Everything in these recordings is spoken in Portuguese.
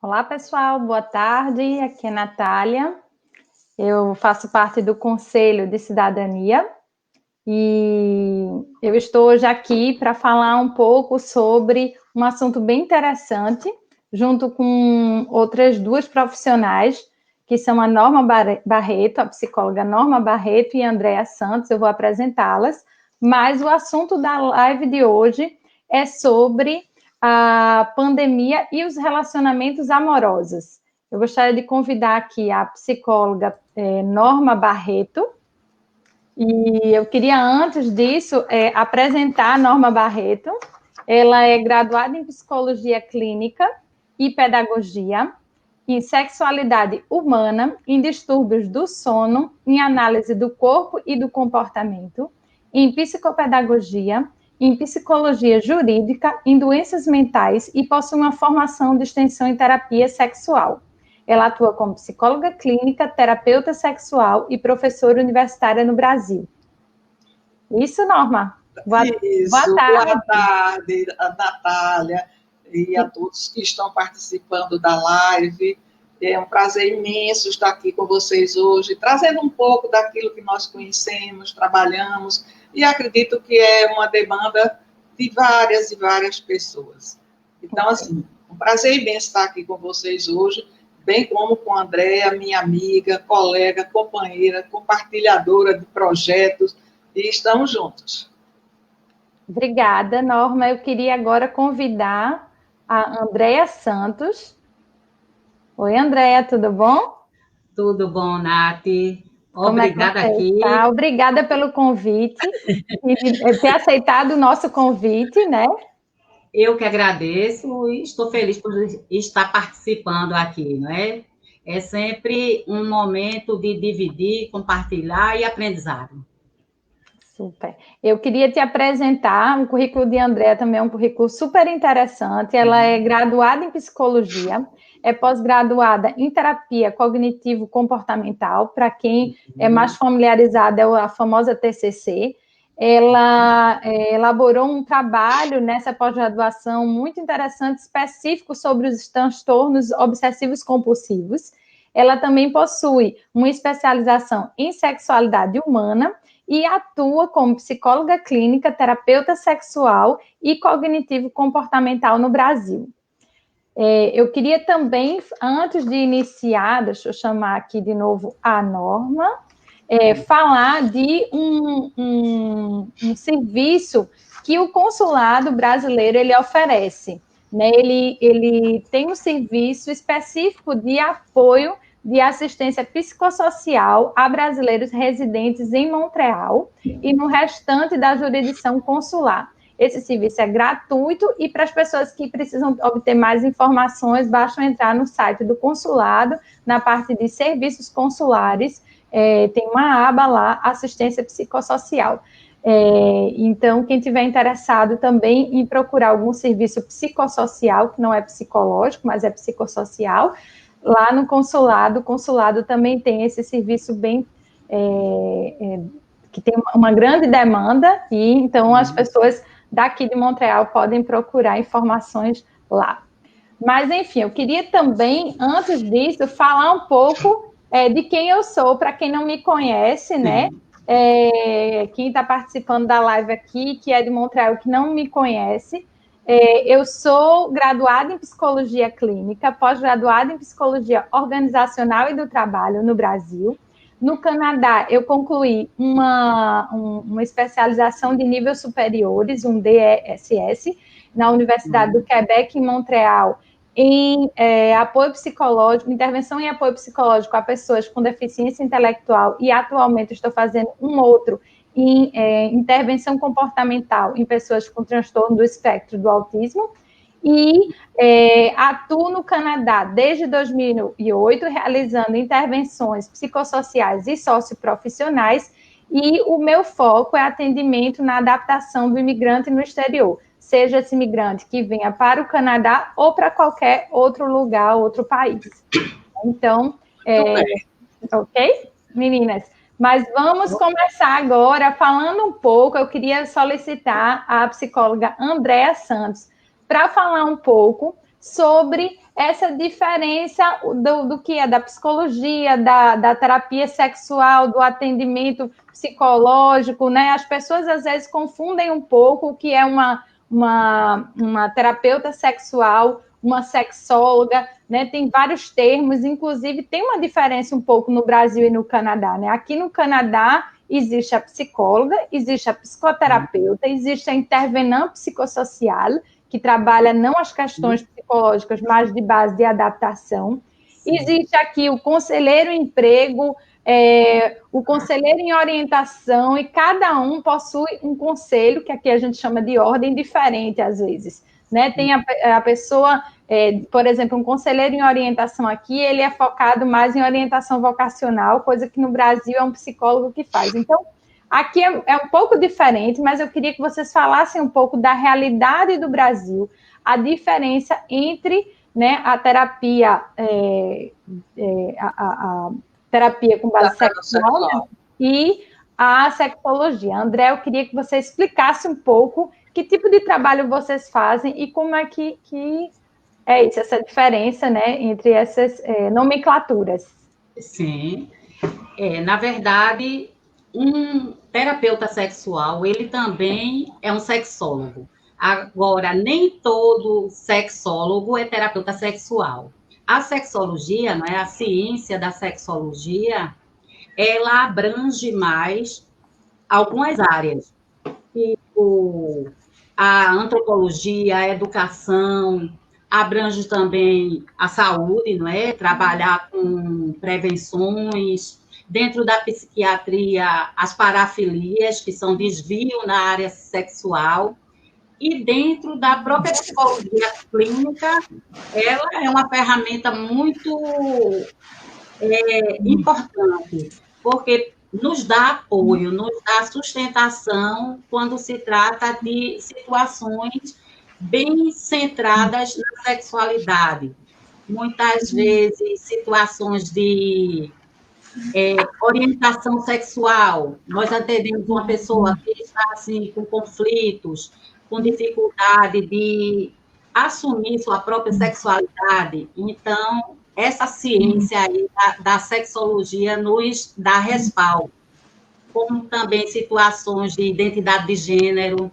Olá, pessoal, boa tarde. Aqui é a Natália. Eu faço parte do Conselho de Cidadania e eu estou hoje aqui para falar um pouco sobre um assunto bem interessante, junto com outras duas profissionais, que são a Norma Barreto, a psicóloga Norma Barreto e a Andréa Santos. Eu vou apresentá-las, mas o assunto da live de hoje é sobre a pandemia e os relacionamentos amorosos. Eu gostaria de convidar aqui a psicóloga Norma Barreto, e eu queria, antes disso, apresentar a Norma Barreto. Ela é graduada em Psicologia Clínica e Pedagogia, em Sexualidade Humana, em Distúrbios do Sono, em Análise do Corpo e do Comportamento, em Psicopedagogia, em Psicologia Jurídica, em Doenças Mentais e possui uma formação de extensão em Terapia Sexual. Ela atua como psicóloga clínica, terapeuta sexual e professora universitária no Brasil. Isso, Norma? Boa tarde. Boa tarde, a Natália e a todos que estão participando da live. É um prazer imenso estar aqui com vocês hoje, trazendo um pouco daquilo que nós conhecemos, trabalhamos, e acredito que é uma demanda de várias e várias pessoas. Então, assim, um prazer imenso estar aqui com vocês hoje, bem como com a Andréa, minha amiga, colega, companheira, compartilhadora de projetos, e estamos juntos. Obrigada, Norma. Eu queria agora convidar a Andréa Santos. Oi, Andréa, tudo bom? Tudo bom, Nath. Obrigada aqui. Tá? Obrigada pelo convite, e ter aceitado o nosso convite, né? Eu que agradeço e estou feliz por estar participando aqui, não é? É sempre um momento de dividir, compartilhar e aprendizado. Super. Eu queria te apresentar o currículo de Andréa, também é um currículo super interessante. Ela é graduada em psicologia, é pós-graduada em terapia cognitivo-comportamental, para quem é mais familiarizado, é a famosa TCC. Ela elaborou um trabalho nessa pós-graduação muito interessante, específico sobre os transtornos obsessivos compulsivos. Ela também possui uma especialização em sexualidade humana e atua como psicóloga clínica, terapeuta sexual e cognitivo-comportamental no Brasil. Eu queria também, antes de iniciar, deixa eu chamar aqui de novo a Norma, falar de um serviço que o consulado brasileiro ele oferece, né? Ele tem um serviço específico de apoio de assistência psicossocial a brasileiros residentes em Montreal e no restante da jurisdição consular. Esse serviço é gratuito e para as pessoas que precisam obter mais informações, basta entrar no site do consulado, na parte de serviços consulares, tem uma aba lá, assistência psicossocial. Então, quem tiver interessado também em procurar algum serviço psicossocial, que não é psicológico, mas é psicossocial, lá no consulado, o consulado também tem esse serviço bem, que tem uma grande demanda, e então as pessoas daqui de Montreal podem procurar informações lá. Mas, enfim, eu queria também, antes disso, falar um pouco de quem eu sou, para quem não me conhece, né? Quem está participando da live aqui, que é de Montreal, que não me conhece, eu sou graduada em Psicologia Clínica, pós-graduada em Psicologia Organizacional e do Trabalho no Brasil. No Canadá, eu concluí uma especialização de níveis superiores, um DESS, na Universidade do Quebec, em Montreal, em apoio psicológico, intervenção em apoio psicológico a pessoas com deficiência intelectual, e atualmente estou fazendo um outro em intervenção comportamental em pessoas com transtorno do espectro do autismo, e atuo no Canadá desde 2008, realizando intervenções psicossociais e socioprofissionais, e o meu foco é atendimento na adaptação do imigrante no exterior, seja esse imigrante que venha para o Canadá ou para qualquer outro lugar, outro país. Então, ok, meninas? Mas vamos começar agora falando um pouco. Eu queria solicitar a psicóloga Andréa Santos para falar um pouco sobre essa diferença do que é da psicologia, da terapia sexual, do atendimento psicológico, né? As pessoas às vezes confundem um pouco o que é uma terapeuta sexual, uma sexóloga, né? Tem vários termos, inclusive tem uma diferença um pouco no Brasil e no Canadá, né? Aqui no Canadá existe a psicóloga, existe a psicoterapeuta, existe a intervenante psicossocial, que trabalha não as questões psicológicas, mas de base de adaptação. Existe aqui o conselheiro em emprego, o conselheiro em orientação, e cada um possui um conselho, que aqui a gente chama de ordem diferente, às vezes. Né? Tem a pessoa, por exemplo, um conselheiro em orientação aqui, ele é focado mais em orientação vocacional, coisa que no Brasil é um psicólogo que faz. Então, aqui é um pouco diferente, mas eu queria que vocês falassem um pouco da realidade do Brasil, a diferença entre, né, a terapia, a terapia com base sexual e a sexologia. André, eu queria que você explicasse um pouco que tipo de trabalho vocês fazem e como é que é isso, essa diferença, né, entre essas nomenclaturas. Sim. Na verdade, um terapeuta sexual, ele também é um sexólogo. Agora, nem todo sexólogo é terapeuta sexual. A sexologia, não é? A ciência da sexologia, ela abrange mais algumas áreas, tipo a antropologia, a educação, abrange também a saúde, não é? Trabalhar com prevenções, dentro da psiquiatria, as parafilias, que são desvio na área sexual, e dentro da própria psicologia clínica, ela é uma ferramenta muito importante, porque nos dá apoio, nos dá sustentação quando se trata de situações bem centradas na sexualidade. Muitas vezes, situações de orientação sexual. Nós atendemos uma pessoa que está assim, com conflitos, com dificuldade de assumir sua própria sexualidade. Então, essa ciência aí da sexologia nos dá respaldo, como também situações de identidade de gênero,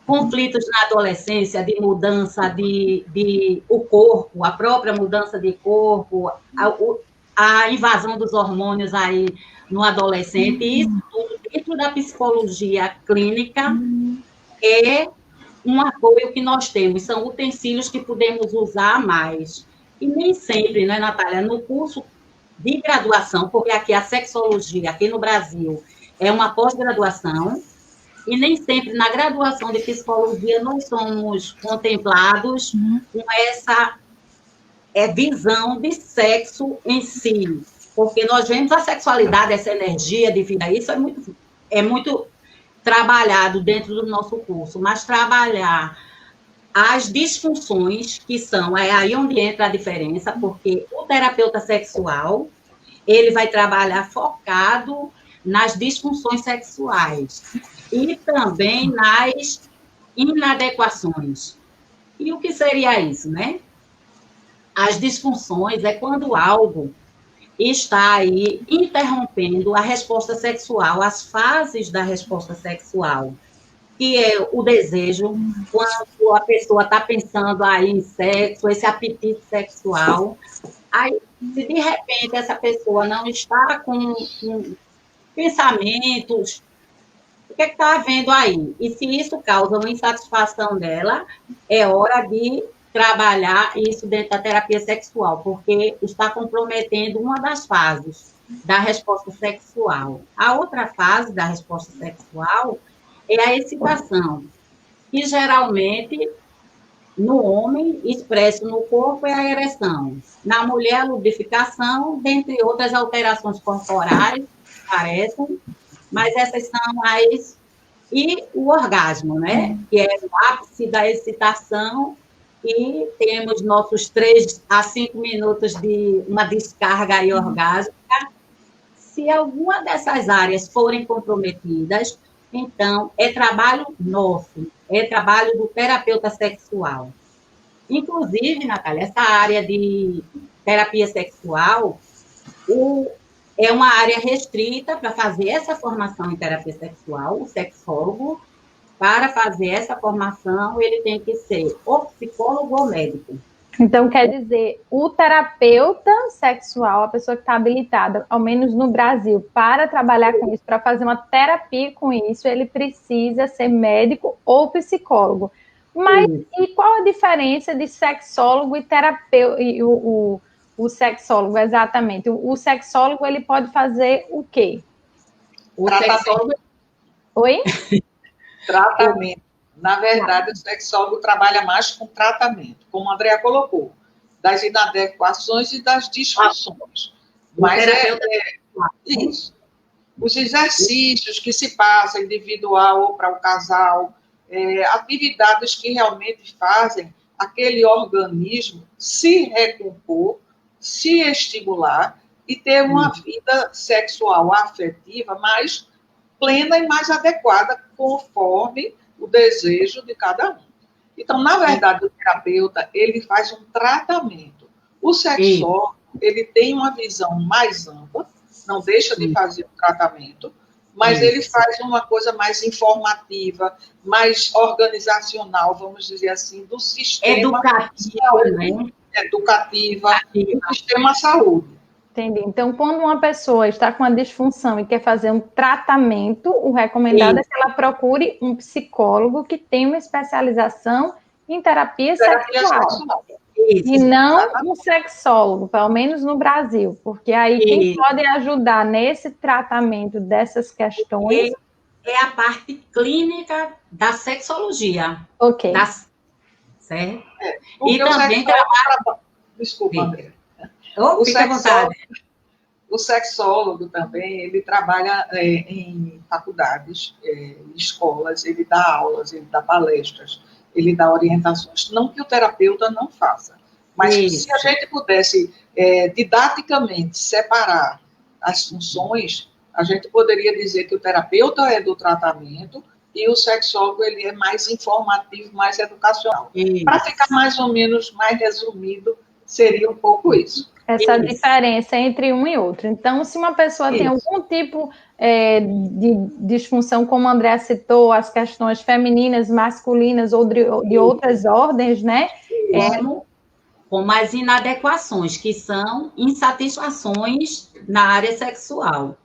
conflitos na adolescência, de mudança de o corpo, a própria mudança de corpo, a invasão dos hormônios aí no adolescente, e isso tudo dentro da psicologia clínica é um apoio que nós temos, são utensílios que podemos usar mais. E nem sempre, né, Natália, no curso de graduação, porque aqui a sexologia, aqui no Brasil, é uma pós-graduação, e nem sempre na graduação de psicologia nós somos contemplados com essa visão de sexo em si, porque nós vemos a sexualidade, essa energia de vida, isso é muito trabalhado dentro do nosso curso, mas trabalhar as disfunções, que são, é aí onde entra a diferença, porque o terapeuta sexual, ele vai trabalhar focado nas disfunções sexuais e também nas inadequações. E o que seria isso, né? As disfunções é quando algo está aí interrompendo a resposta sexual, as fases da resposta sexual, que é o desejo, quando a pessoa está pensando aí em sexo, esse apetite sexual. Aí, se de repente essa pessoa não está com pensamentos, o que está havendo aí? E se isso causa uma insatisfação dela, é hora de trabalhar isso dentro da terapia sexual, porque está comprometendo uma das fases da resposta sexual. A outra fase da resposta sexual é a excitação, que geralmente, no homem, expresso no corpo, é a ereção. Na mulher, a lubrificação, dentre outras alterações corporais, parecem, mas essas são as... E o orgasmo, né? Que é o ápice da excitação, e temos nossos 3 a 5 minutos de uma descarga aí orgásmica. Se alguma dessas áreas forem comprometidas, então é trabalho nosso, é trabalho do terapeuta sexual. Inclusive, Natália, essa área de terapia sexual é uma área restrita para fazer essa formação em terapia sexual. O sexólogo, para fazer essa formação, ele tem que ser ou psicólogo ou médico. Então, quer dizer, o terapeuta sexual, a pessoa que está habilitada, ao menos no Brasil, para trabalhar com isso, para fazer uma terapia com isso, ele precisa ser médico ou psicólogo. Mas, e qual a diferença de sexólogo e terapeuta, e o sexólogo, exatamente? O sexólogo, ele pode fazer o quê? O sexólogo... Oi? Tratamento. Na verdade, o sexólogo trabalha mais com tratamento, como a Andrea colocou, das inadequações e das disfunções. Mas isso. Os exercícios que se passam individual ou para o casal, atividades que realmente fazem aquele organismo se recompor, se estimular e ter uma vida sexual afetiva mais plena e mais adequada conforme o desejo de cada um. Então, na verdade, o terapeuta, ele faz um tratamento. O sexólogo, ele tem uma visão mais ampla, não deixa de fazer o tratamento, mas ele faz uma coisa mais informativa, mais organizacional, vamos dizer assim, do sistema educativa do sistema saúde. Entendi. Então, quando uma pessoa está com uma disfunção e quer fazer um tratamento, o recomendado é que ela procure um psicólogo que tenha uma especialização em terapia sexual. E não um sexólogo, pelo menos no Brasil, porque aí quem pode ajudar nesse tratamento dessas questões é a parte clínica da sexologia. Ok. Certo? E também trabalha... Desculpa, André. O sexólogo também, ele trabalha em faculdades, escolas, ele dá aulas, ele dá palestras, ele dá orientações. Não que o terapeuta não faça, mas se a gente pudesse didaticamente separar as funções, a gente poderia dizer que o terapeuta é do tratamento e o sexólogo ele é mais informativo, mais educacional. Para ficar mais ou menos mais resumido, seria um pouco isso. Essa diferença entre um e outro. Então, se uma pessoa tem algum tipo de disfunção, como a Andrea citou, as questões femininas, masculinas ou de outras ordens, né? Como as inadequações, que são insatisfações na área sexual.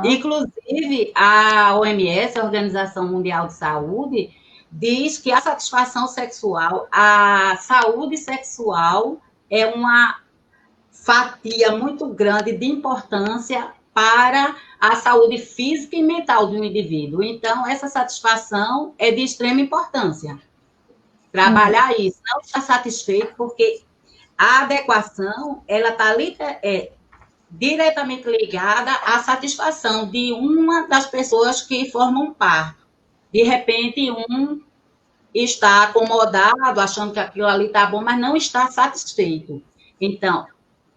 Inclusive, a OMS, a Organização Mundial de Saúde, diz que a satisfação sexual, a saúde sexual é uma fatia muito grande de importância para a saúde física e mental do indivíduo. Então, essa satisfação é de extrema importância. Trabalhar isso, não estar satisfeito, porque a adequação, ela está diretamente ligada à satisfação de uma das pessoas que formam um par. De repente, um está acomodado, achando que aquilo ali está bom, mas não está satisfeito. Então,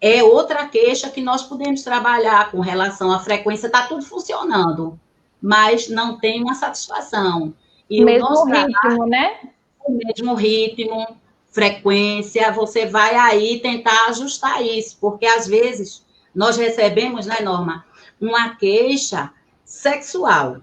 é outra queixa que nós podemos trabalhar com relação à frequência, está tudo funcionando, mas não tem uma satisfação. E o mesmo ritmo, né? O mesmo ritmo, frequência, você vai aí tentar ajustar isso, porque às vezes nós recebemos, né, Norma, uma queixa sexual.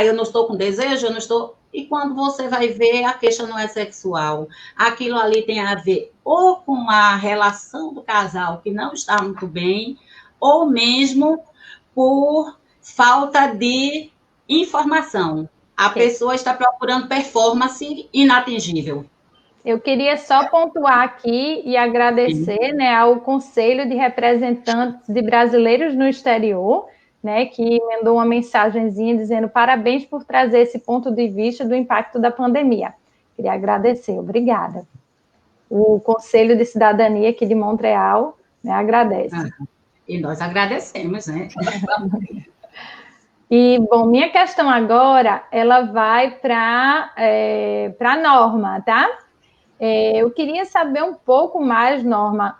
Eu não estou com desejo, eu não estou... E quando você vai ver, a queixa não é sexual. Aquilo ali tem a ver ou com a relação do casal que não está muito bem, ou mesmo por falta de informação. A pessoa está procurando performance inatingível. Eu queria só pontuar aqui e agradecer, né, ao Conselho de Representantes de Brasileiros no Exterior, né, que mandou uma mensagenzinha dizendo parabéns por trazer esse ponto de vista do impacto da pandemia. Queria agradecer, obrigada. O Conselho de Cidadania aqui de Montreal, né, agradece. E nós agradecemos, né? E, bom, minha questão agora, ela vai para a Norma, tá? Eu queria saber um pouco mais, Norma,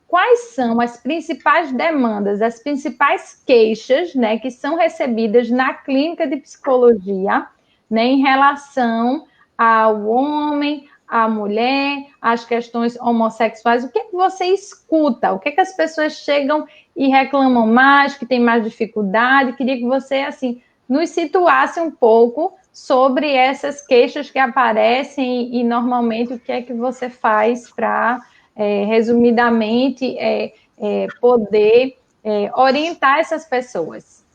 quais são as principais demandas, as principais queixas, né, que são recebidas na clínica de psicologia, né, em relação ao homem, à mulher, às questões homossexuais? O que é que você escuta? O que é que as pessoas chegam e reclamam mais, que tem mais dificuldade? Queria que você, assim, nos situasse um pouco sobre essas queixas que aparecem e, normalmente, o que é que você faz para, resumidamente, poder orientar essas pessoas.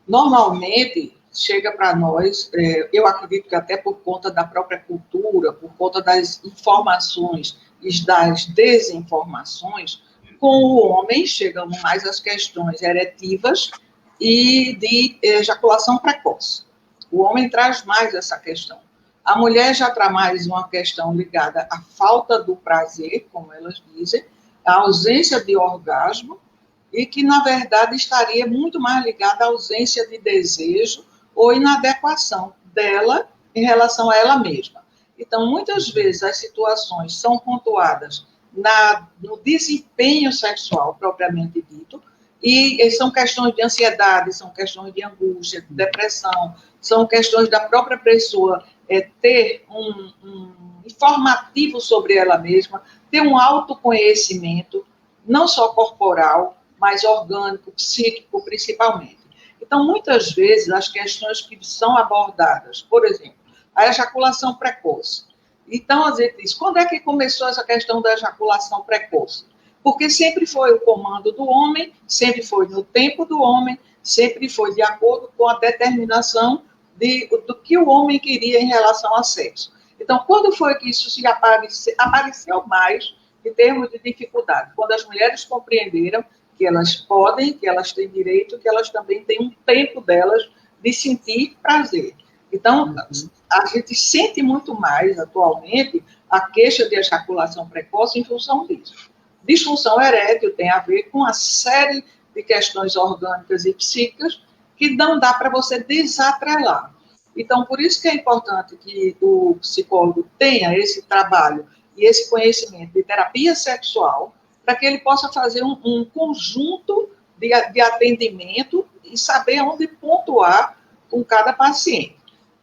Normalmente, chega para nós, eu acredito que até por conta da própria cultura, por conta das informações e das desinformações, com o homem chegam mais as questões eretivas e de ejaculação precoce. O homem traz mais essa questão. A mulher já traz mais uma questão ligada à falta do prazer, como elas dizem, a ausência de orgasmo, e que, na verdade, estaria muito mais ligada à ausência de desejo ou inadequação dela em relação a ela mesma. Então, muitas vezes, as situações são pontuadas no desempenho sexual, propriamente dito, e são questões de ansiedade, são questões de angústia, de depressão, são questões da própria pessoa ter um informativo sobre ela mesma, ter um autoconhecimento, não só corporal, mas orgânico, psíquico, principalmente. Então, muitas vezes, as questões que são abordadas, por exemplo, a ejaculação precoce. Então, a gente diz, quando é que começou essa questão da ejaculação precoce? Porque sempre foi o comando do homem, sempre foi no tempo do homem, sempre foi de acordo com a determinação do que o homem queria em relação ao sexo. Então, quando foi que isso se apareceu mais em termos de dificuldade? Quando as mulheres compreenderam que elas podem, que elas têm direito, que elas também têm um tempo delas de sentir prazer. Então, a gente sente muito mais, atualmente, a queixa de ejaculação precoce em função disso. Disfunção erétil tem a ver com uma série de questões orgânicas e psíquicas que não dá para você desatrelar. Então, por isso que é importante que o psicólogo tenha esse trabalho e esse conhecimento de terapia sexual, para que ele possa fazer um conjunto de atendimento e saber onde pontuar com cada paciente.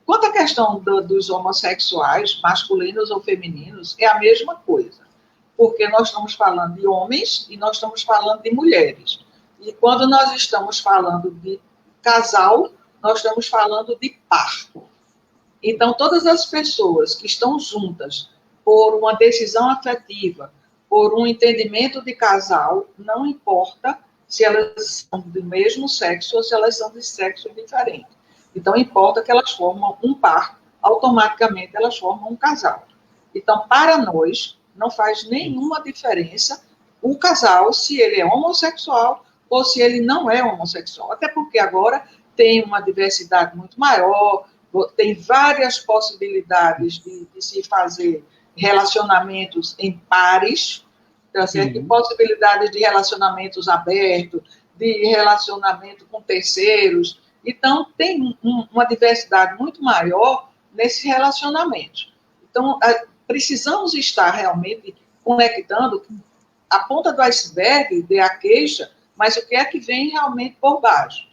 Quanto à questão dos homossexuais, masculinos ou femininos, é a mesma coisa, porque nós estamos falando de homens e nós estamos falando de mulheres. E quando nós estamos falando de casal, nós estamos falando de par. Então, todas as pessoas que estão juntas por uma decisão afetiva, por um entendimento de casal, não importa se elas são do mesmo sexo ou se elas são de sexo diferente. Então, importa que elas formam um par, automaticamente elas formam um casal. Então, para nós, não faz nenhuma diferença o casal, se ele é homossexual ou se ele não é homossexual. Até porque agora tem uma diversidade muito maior, tem várias possibilidades de se fazer relacionamentos em pares, tá certo? Possibilidades de relacionamentos abertos, de relacionamento com terceiros. Então, tem uma diversidade muito maior nesses relacionamentos. Então, precisamos estar realmente conectando a ponta do iceberg de a queixa, mas o que é que vem realmente por baixo.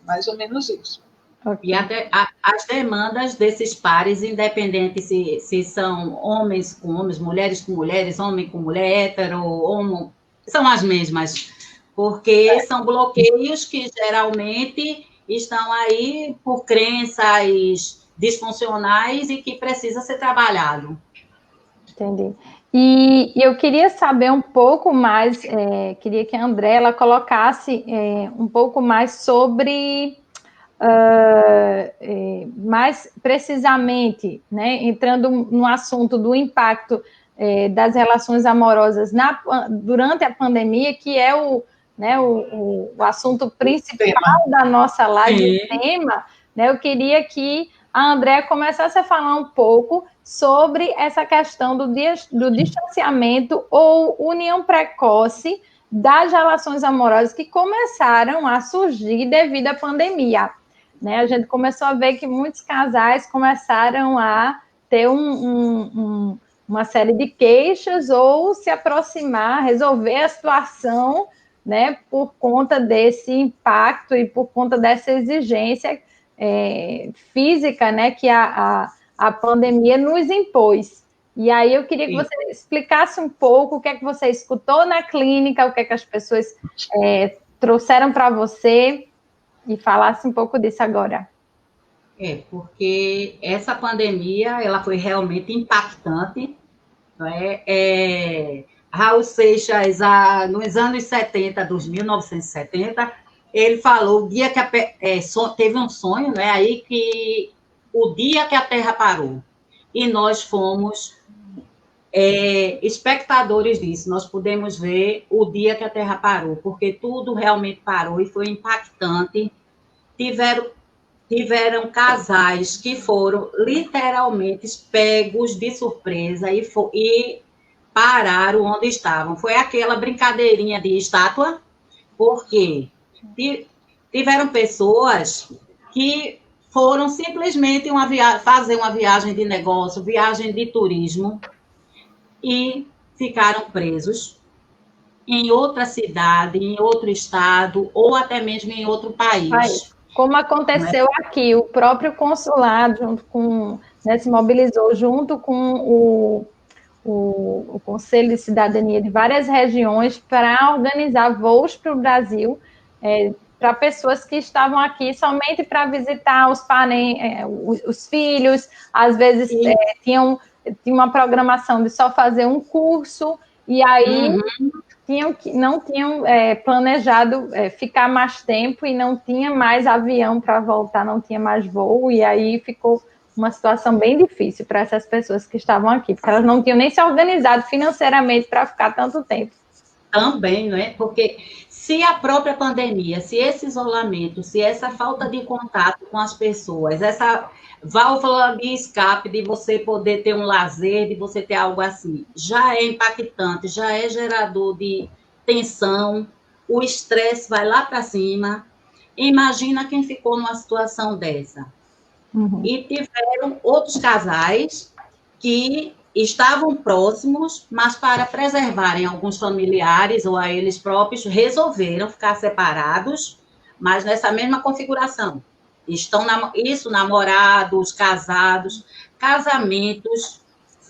Mais ou menos isso. Okay. E as demandas desses pares, independente se são homens com homens, mulheres com mulheres, homem com mulher, hétero, homo, são as mesmas, porque são bloqueios que geralmente estão aí por crenças disfuncionais e que precisa ser trabalhado. Entendi. E eu queria saber um pouco mais, queria que a André ela colocasse um pouco mais sobre... mais precisamente, né, entrando no assunto do impacto das relações amorosas durante a pandemia, que é o assunto principal da nossa live, o tema, né, eu queria que a André começasse a falar um pouco sobre essa questão do distanciamento ou união precoce das relações amorosas que começaram a surgir devido à pandemia. Né, a gente começou a ver que muitos casais começaram a ter uma série de queixas ou se aproximar, resolver a situação, né, por conta desse impacto e por conta dessa exigência física, né, que a a pandemia nos impôs. E aí eu queria que você explicasse um pouco o que é que você escutou na clínica, o que é que as pessoas trouxeram para você, e falasse um pouco disso agora. Porque essa pandemia, ela foi realmente impactante, não é? Raul Seixas, nos anos 70, dos 1970, ele falou o dia que teve um sonho, né, aí que o dia que a Terra parou, e nós fomos espectadores disso, nós pudemos ver o dia que a Terra parou, porque tudo realmente parou e foi impactante. Tiveram casais que foram literalmente pegos de surpresa e pararam onde estavam. Foi aquela brincadeirinha de estátua, porque tiveram pessoas que foram simplesmente fazer uma viagem de negócio, viagem de turismo, e ficaram presos em outra cidade, em outro estado, ou até mesmo em outro país. Como aconteceu aqui, o próprio consulado se mobilizou junto com o Conselho de Cidadania de várias regiões para organizar voos para o Brasil, para pessoas que estavam aqui somente para visitar os filhos, às vezes tinham uma programação de só fazer um curso, e aí não tinham planejado ficar mais tempo e não tinha mais avião para voltar, não tinha mais voo, e aí ficou uma situação bem difícil para essas pessoas que estavam aqui, porque elas não tinham nem se organizado financeiramente para ficar tanto tempo. Também, não é? Porque se a própria pandemia, se esse isolamento, se essa falta de contato com as pessoas, essa válvula de escape de você poder ter um lazer, de você ter algo assim, já é impactante, já é gerador de tensão, o estresse vai lá para cima. Imagina quem ficou numa situação dessa. E tiveram outros casais que estavam próximos, mas para preservarem alguns familiares ou a eles próprios, resolveram ficar separados, mas nessa mesma configuração. Estão namorados, casados, casamentos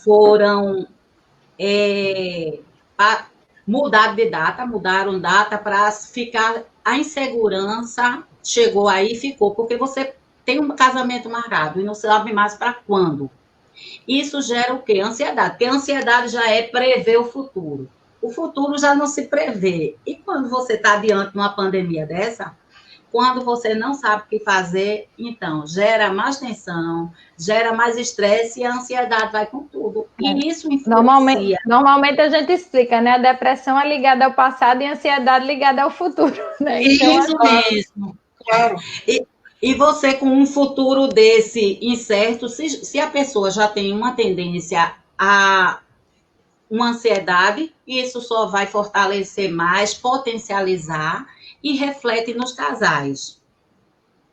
foram mudaram data para ficar, a insegurança chegou aí e ficou, porque você tem um casamento marcado e não sabe mais para quando. Isso gera o quê? Ansiedade, porque a ansiedade já é prever o futuro. O futuro já não se prevê. E quando você está diante de uma pandemia dessa, quando você não sabe o que fazer, então, gera mais tensão, gera mais estresse e a ansiedade vai com tudo. E isso influencia. Normalmente a gente explica, né? A depressão é ligada ao passado e a ansiedade ligada ao futuro. Né? Então, isso mesmo. Claro. E você, com um futuro desse incerto, se a pessoa já tem uma tendência a uma ansiedade, isso só vai fortalecer mais, potencializar e reflete nos casais.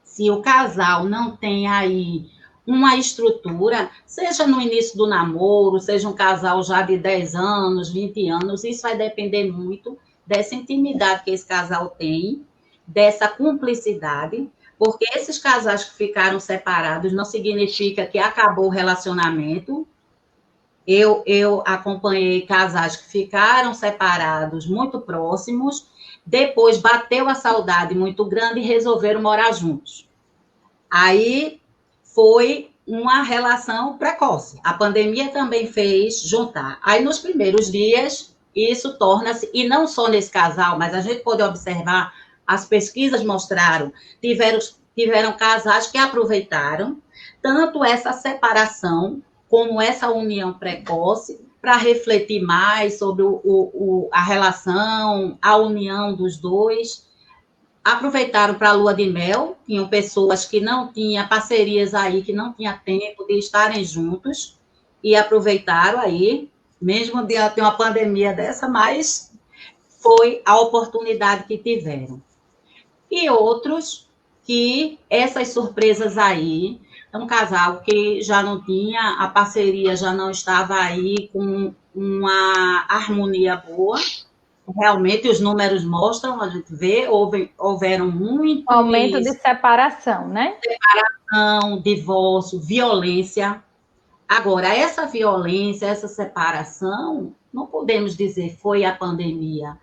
Se o casal não tem aí uma estrutura, seja no início do namoro, seja um casal já de 10 anos, 20 anos, isso vai depender muito dessa intimidade que esse casal tem, dessa cumplicidade, porque esses casais que ficaram separados não significa que acabou o relacionamento. Eu acompanhei casais que ficaram separados muito próximos, depois bateu a saudade muito grande e resolveram morar juntos. Aí foi uma relação precoce. A pandemia também fez juntar. Aí nos primeiros dias, isso torna-se, e não só nesse casal, mas a gente pode observar, as pesquisas mostraram, tiveram casais que aproveitaram tanto essa separação como essa união precoce para refletir mais sobre a relação, a união dos dois. Aproveitaram para a lua de mel, tinham pessoas que não tinham parcerias aí, que não tinham tempo de estarem juntos, e aproveitaram aí, mesmo diante de uma pandemia dessa, mas foi a oportunidade que tiveram. E outros que essas surpresas aí, um casal que já não tinha, a parceria já não estava aí com uma harmonia boa, realmente os números mostram, a gente vê, houveram muito... Aumento de separação, né? Separação, divórcio, violência, Agora, essa violência, essa separação, não podemos dizer foi a pandemia.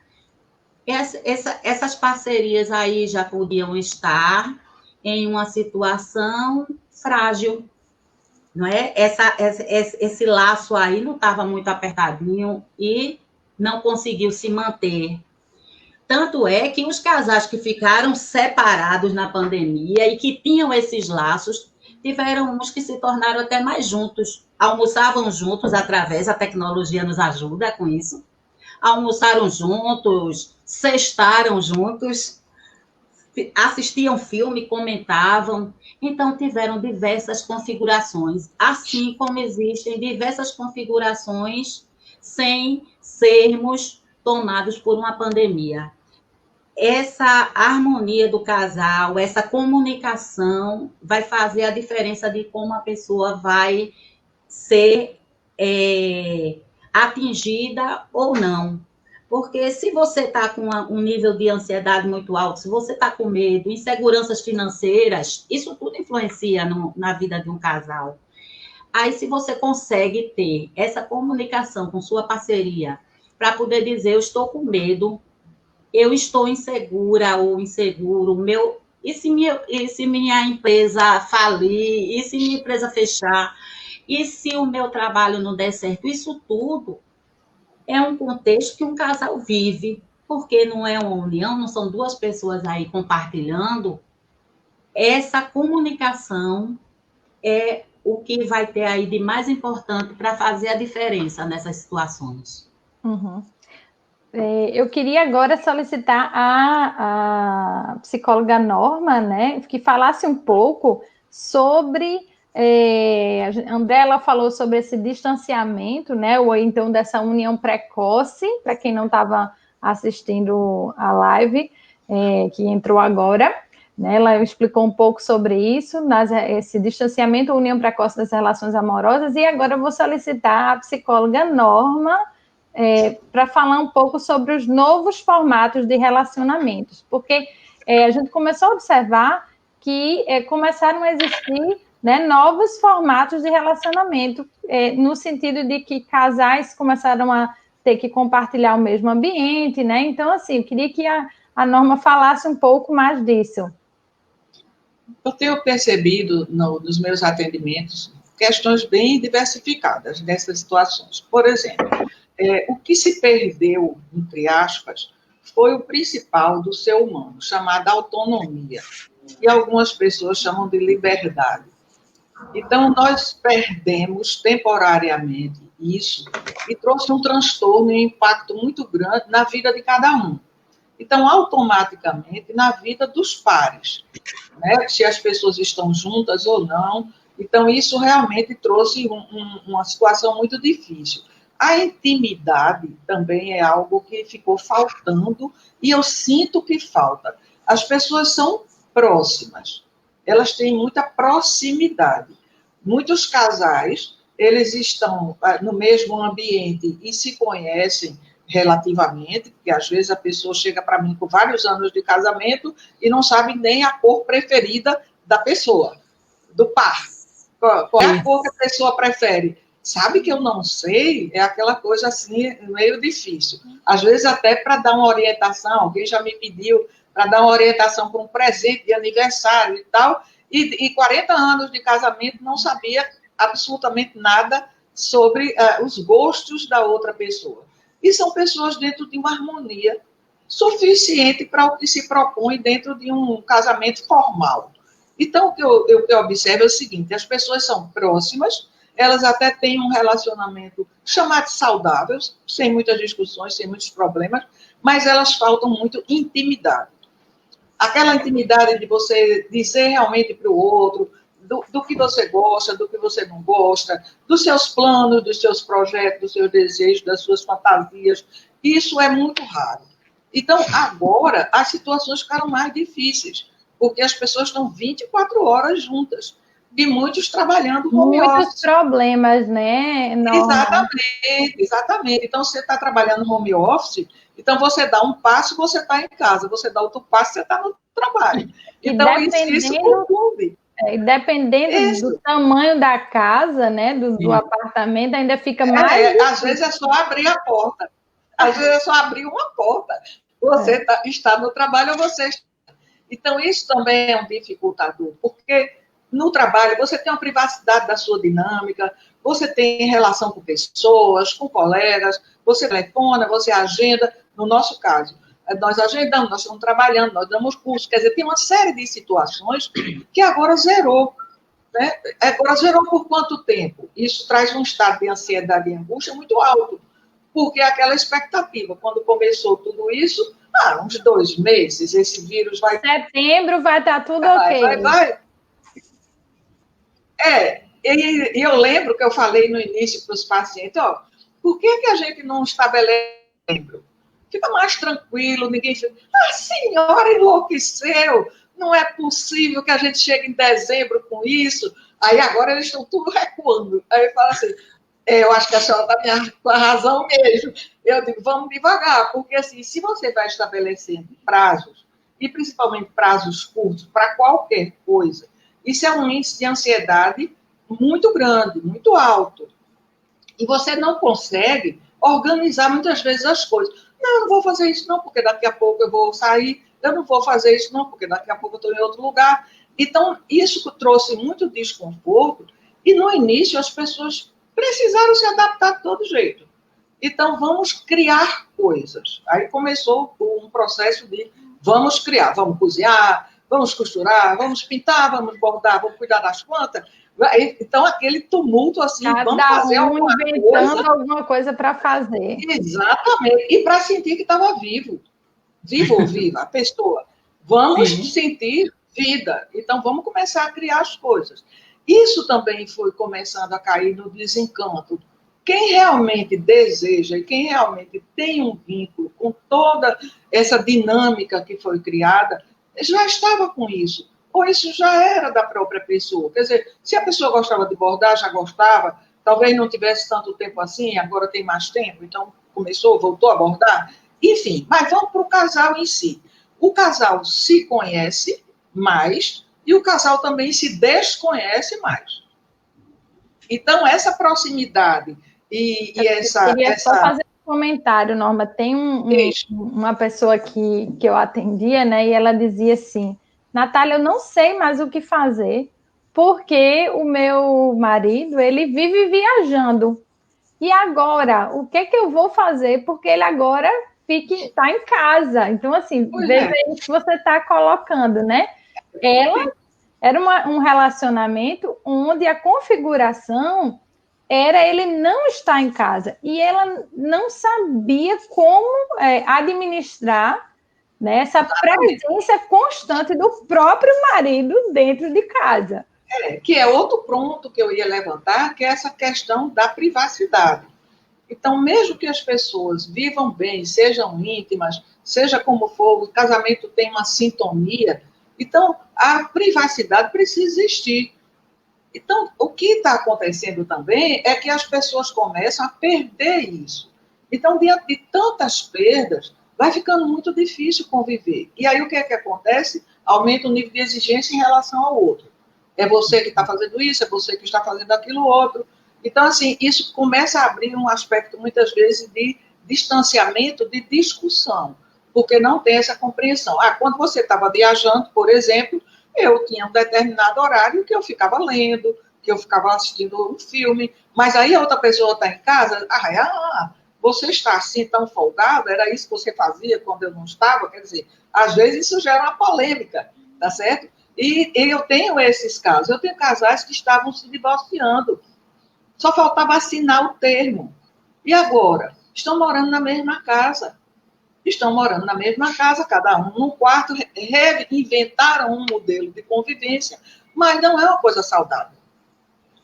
Essas parcerias aí já podiam estar em uma situação frágil, não é? Esse laço aí não estava muito apertadinho e não conseguiu se manter. Tanto é que os casais que ficaram separados na pandemia e que tinham esses laços, tiveram uns que se tornaram até mais juntos, almoçavam juntos através, a tecnologia nos ajuda com isso, almoçaram juntos, sextaram juntos, assistiam filme, comentavam, então tiveram diversas configurações, assim como existem diversas configurações sem sermos tomados por uma pandemia. Essa harmonia do casal, essa comunicação vai fazer a diferença de como a pessoa vai ser atingida ou não. Porque se você está com um nível de ansiedade muito alto, se você está com medo, inseguranças financeiras, isso tudo influencia na vida de um casal. Aí, se você consegue ter essa comunicação com sua parceria, para poder dizer, eu estou com medo, eu estou insegura ou inseguro, e se minha empresa falir, e se minha empresa fechar, e se o meu trabalho não der certo, isso tudo é um contexto que um casal vive, porque não é uma união, não são duas pessoas aí compartilhando. Essa comunicação é o que vai ter aí de mais importante para fazer a diferença nessas situações. Uhum. Eu queria agora solicitar a psicóloga Norma, né, que falasse um pouco sobre... a André, ela falou sobre esse distanciamento, né, ou então dessa união precoce, para quem não estava assistindo a live, que entrou agora, né, ela explicou um pouco sobre isso, esse distanciamento ou união precoce das relações amorosas, e agora eu vou solicitar a psicóloga Norma, para falar um pouco sobre os novos formatos de relacionamentos, porque a gente começou a observar que começaram a existir, né, novos formatos de relacionamento, no sentido de que casais começaram a ter que compartilhar o mesmo ambiente, né? Então, assim, eu queria que a Norma falasse um pouco mais disso. Eu tenho percebido nos meus atendimentos questões bem diversificadas nessas situações. Por exemplo, o que se perdeu, entre aspas, foi o principal do ser humano, chamado autonomia. E algumas pessoas chamam de liberdade. Então, nós perdemos temporariamente isso e trouxe um transtorno e um impacto muito grande na vida de cada um. Então, automaticamente, na vida dos pares, né? Se as pessoas estão juntas ou não. Então, isso realmente trouxe uma situação muito difícil. A intimidade também é algo que ficou faltando e eu sinto que falta. As pessoas são próximas, elas têm muita proximidade. Muitos casais, eles estão no mesmo ambiente e se conhecem relativamente, porque às vezes a pessoa chega para mim com vários anos de casamento e não sabe nem a cor preferida da pessoa, do par. Qual é a cor que a pessoa prefere? Sabe que eu não sei, é aquela coisa assim, meio difícil. Às vezes até para dar uma orientação, alguém já me pediu para dar uma orientação para um presente de aniversário e tal, e 40 anos de casamento não sabia absolutamente nada sobre os gostos da outra pessoa. E são pessoas dentro de uma harmonia suficiente para o que se propõe dentro de um casamento formal. Então, o que eu observo é o seguinte, as pessoas são próximas, elas até têm um relacionamento chamado saudável, sem muitas discussões, sem muitos problemas, mas elas faltam muito intimidade. Aquela intimidade de você dizer realmente para o outro do que você gosta, do que você não gosta, dos seus planos, dos seus projetos, dos seus desejos, das suas fantasias. Isso é muito raro. Então, agora, as situações ficaram mais difíceis, porque as pessoas estão 24 horas juntas. E muitos trabalhando home office. Muitos problemas, né? Exatamente. Então, você está trabalhando home office, então você dá um passo, você está em casa, você dá outro passo, você está no trabalho. Então, isso confunde. Dependendo do tamanho da casa, né, do apartamento, ainda fica mais... Às vezes é só abrir a porta. Às vezes é só abrir uma porta. Você está no trabalho ou você... Então, isso também é um dificultador, porque no trabalho você tem uma privacidade da sua dinâmica, você tem relação com pessoas, com colegas, você telefona, você agenda. No nosso caso, nós agendamos, nós estamos trabalhando, nós damos curso, quer dizer, tem uma série de situações que agora zerou. Né? Agora zerou por quanto tempo? Isso traz um estado de ansiedade e angústia muito alto, porque aquela expectativa, quando começou tudo isso, uns 2 meses, esse vírus vai... Setembro vai estar tudo ok. Vai. E eu lembro que eu falei no início para os pacientes, por que a gente não estabelece setembro? Fica mais tranquilo, ninguém fica... A senhora enlouqueceu, não é possível que a gente chegue em dezembro com isso. Aí agora eles estão tudo recuando. Aí eu falo assim, eu acho que a senhora está com a razão mesmo. Eu digo, vamos devagar, porque assim, se você vai estabelecendo prazos, e principalmente prazos curtos, para qualquer coisa, isso é um índice de ansiedade muito grande, muito alto. E você não consegue organizar muitas vezes as coisas. Não vou fazer isso não, porque daqui a pouco eu vou sair. Eu não vou fazer isso não, porque daqui a pouco eu estou em outro lugar. Então, isso trouxe muito desconforto. E no início as pessoas precisaram se adaptar de todo jeito. Então, vamos criar coisas. Aí começou um processo de vamos criar, vamos cozinhar, vamos costurar, vamos pintar, vamos bordar, vamos cuidar das plantas. Então, aquele tumulto assim, vamos fazer alguma coisa para fazer. Exatamente. E para sentir que estava vivo ou viva, a pessoa. Vamos sentir vida. Então, vamos começar a criar as coisas. Isso também foi começando a cair no desencanto. Quem realmente deseja e quem realmente tem um vínculo com toda essa dinâmica que foi criada, já estava com isso. Ou isso já era da própria pessoa. Quer dizer, se a pessoa gostava de bordar, já gostava, talvez não tivesse tanto tempo assim, agora tem mais tempo, então voltou a bordar. Enfim, mas vamos para o casal em si. O casal se conhece mais e o casal também se desconhece mais. Então, essa proximidade eu queria só fazer um comentário, Norma. Tem uma pessoa que eu atendia, né, e ela dizia assim, Natália, eu não sei mais o que fazer, porque o meu marido, ele vive viajando. E agora, o que eu vou fazer? Porque ele agora está em casa. Então, assim, veja aí que você está colocando, né? Ela era um relacionamento onde a configuração era ele não estar em casa. E ela não sabia como administrar, né, essa presença constante do próprio marido dentro de casa. Que é outro ponto que eu ia levantar, que é essa questão da privacidade. Então, mesmo que as pessoas vivam bem, sejam íntimas, seja como for, o casamento tem uma sintonia, então a privacidade precisa existir. Então, o que está acontecendo também é que as pessoas começam a perder isso. Então, diante de tantas perdas, vai ficando muito difícil conviver. E aí, o que é que acontece? Aumenta o nível de exigência em relação ao outro. É você que está fazendo isso, é você que está fazendo aquilo outro. Então, assim, isso começa a abrir um aspecto, muitas vezes, de distanciamento, de discussão, porque não tem essa compreensão. Quando você estava viajando, por exemplo, eu tinha um determinado horário que eu ficava lendo, que eu ficava assistindo um filme, mas aí a outra pessoa está em casa, você está assim tão folgado, era isso que você fazia quando eu não estava? Quer dizer, às vezes isso gera uma polêmica, tá certo? E eu tenho esses casos, eu tenho casais que estavam se divorciando, só faltava assinar o termo. E agora? Estão morando na mesma casa. Cada um num quarto, inventaram um modelo de convivência, mas não é uma coisa saudável.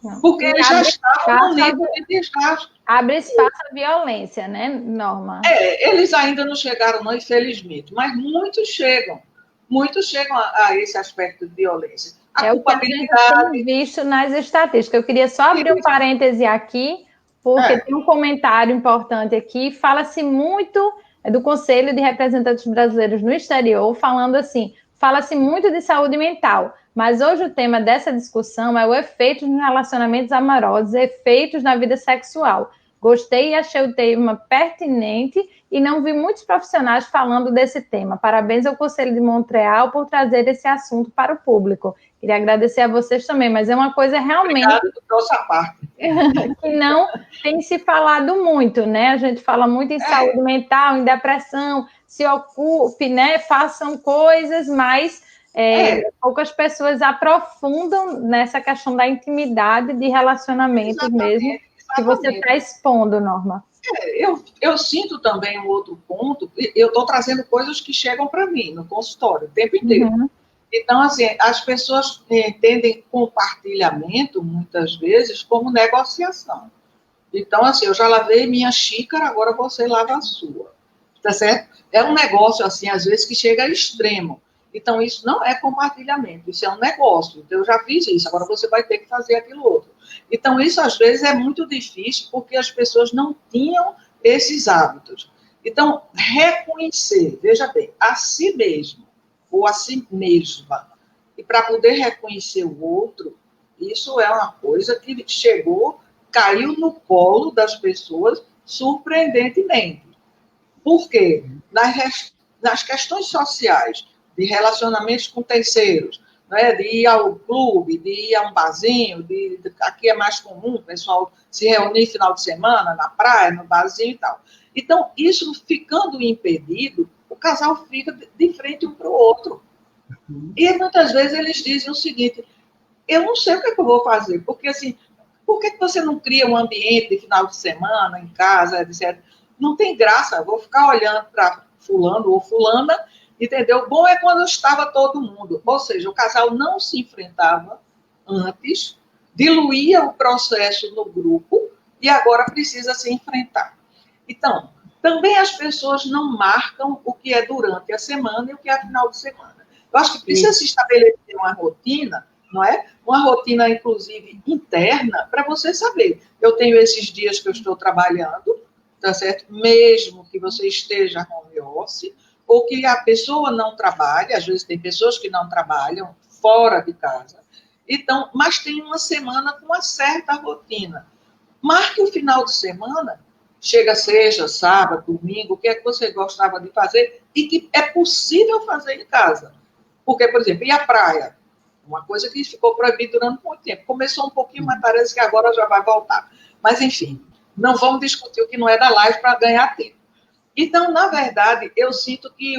Não. Porque eles já estavam no nível de desgaste. Abre espaço à violência, né, Norma? Eles ainda não chegaram, não, infelizmente, mas muitos chegam a esse aspecto de violência. A culpabilidade. O que visto nas estatísticas. Eu queria só abrir um parêntese aqui, porque tem um comentário importante aqui, fala-se muito do Conselho de Representantes Brasileiros no Exterior, falando assim, fala-se muito de saúde mental, mas hoje o tema dessa discussão é o efeito nos relacionamentos amorosos, efeitos na vida sexual. Gostei e achei o tema pertinente e não vi muitos profissionais falando desse tema. Parabéns ao Conselho de Montreal por trazer esse assunto para o público. Queria agradecer a vocês também, mas é uma coisa realmente... Obrigado por nossa parte. que não tem se falado muito, né? A gente fala muito em saúde mental, em depressão, se ocupe, né? Façam coisas, mas poucas pessoas aprofundam nessa questão da intimidade de relacionamentos mesmo, que você está expondo, Norma. Eu sinto também um outro ponto, eu estou trazendo coisas que chegam para mim no consultório o tempo inteiro. Uhum. Então, assim, as pessoas entendem compartilhamento, muitas vezes, como negociação. Então, assim, eu já lavei minha xícara, agora você lava a sua. Tá certo? É um negócio, assim, às vezes, que chega a extremo. Então, isso não é compartilhamento, isso é um negócio. Então, eu já fiz isso, agora você vai ter que fazer aquilo outro. Então, isso, às vezes, é muito difícil, porque as pessoas não tinham esses hábitos. Então, reconhecer, veja bem, a si mesmo, ou a si mesma. E para poder reconhecer o outro, isso é uma coisa que chegou, caiu no colo das pessoas surpreendentemente. Por quê? Nas questões sociais, de relacionamentos com terceiros, né, de ir ao clube, de ir a um barzinho, aqui é mais comum o pessoal se reunir no final de semana, na praia, no barzinho e tal. Então, isso ficando impedido, o casal fica de frente um para o outro. E muitas vezes eles dizem o seguinte, eu não sei o que eu vou fazer, porque assim, por que você não cria um ambiente de final de semana, em casa, etc. Não tem graça, eu vou ficar olhando para fulano ou fulana, entendeu? Bom é quando estava todo mundo, ou seja, o casal não se enfrentava antes, diluía o processo no grupo e agora precisa se enfrentar. Então, também as pessoas não marcam o que é durante a semana e o que é final de semana. Eu acho que precisa se estabelecer uma rotina, não é? Uma rotina, inclusive, interna, para você saber. Eu tenho esses dias que eu estou trabalhando, tá certo? Mesmo que você esteja home office, ou que a pessoa não trabalhe, às vezes tem pessoas que não trabalham fora de casa. Então, mas tem uma semana com uma certa rotina. Marque o final de semana, chega seja sábado, domingo, o que é que você gostava de fazer e que é possível fazer em casa. Porque, por exemplo, e a praia? Uma coisa que ficou proibida durante muito tempo. Começou um pouquinho, mas parece que agora já vai voltar. Mas, enfim, não vamos discutir o que não é da live para ganhar tempo. Então, na verdade, eu sinto que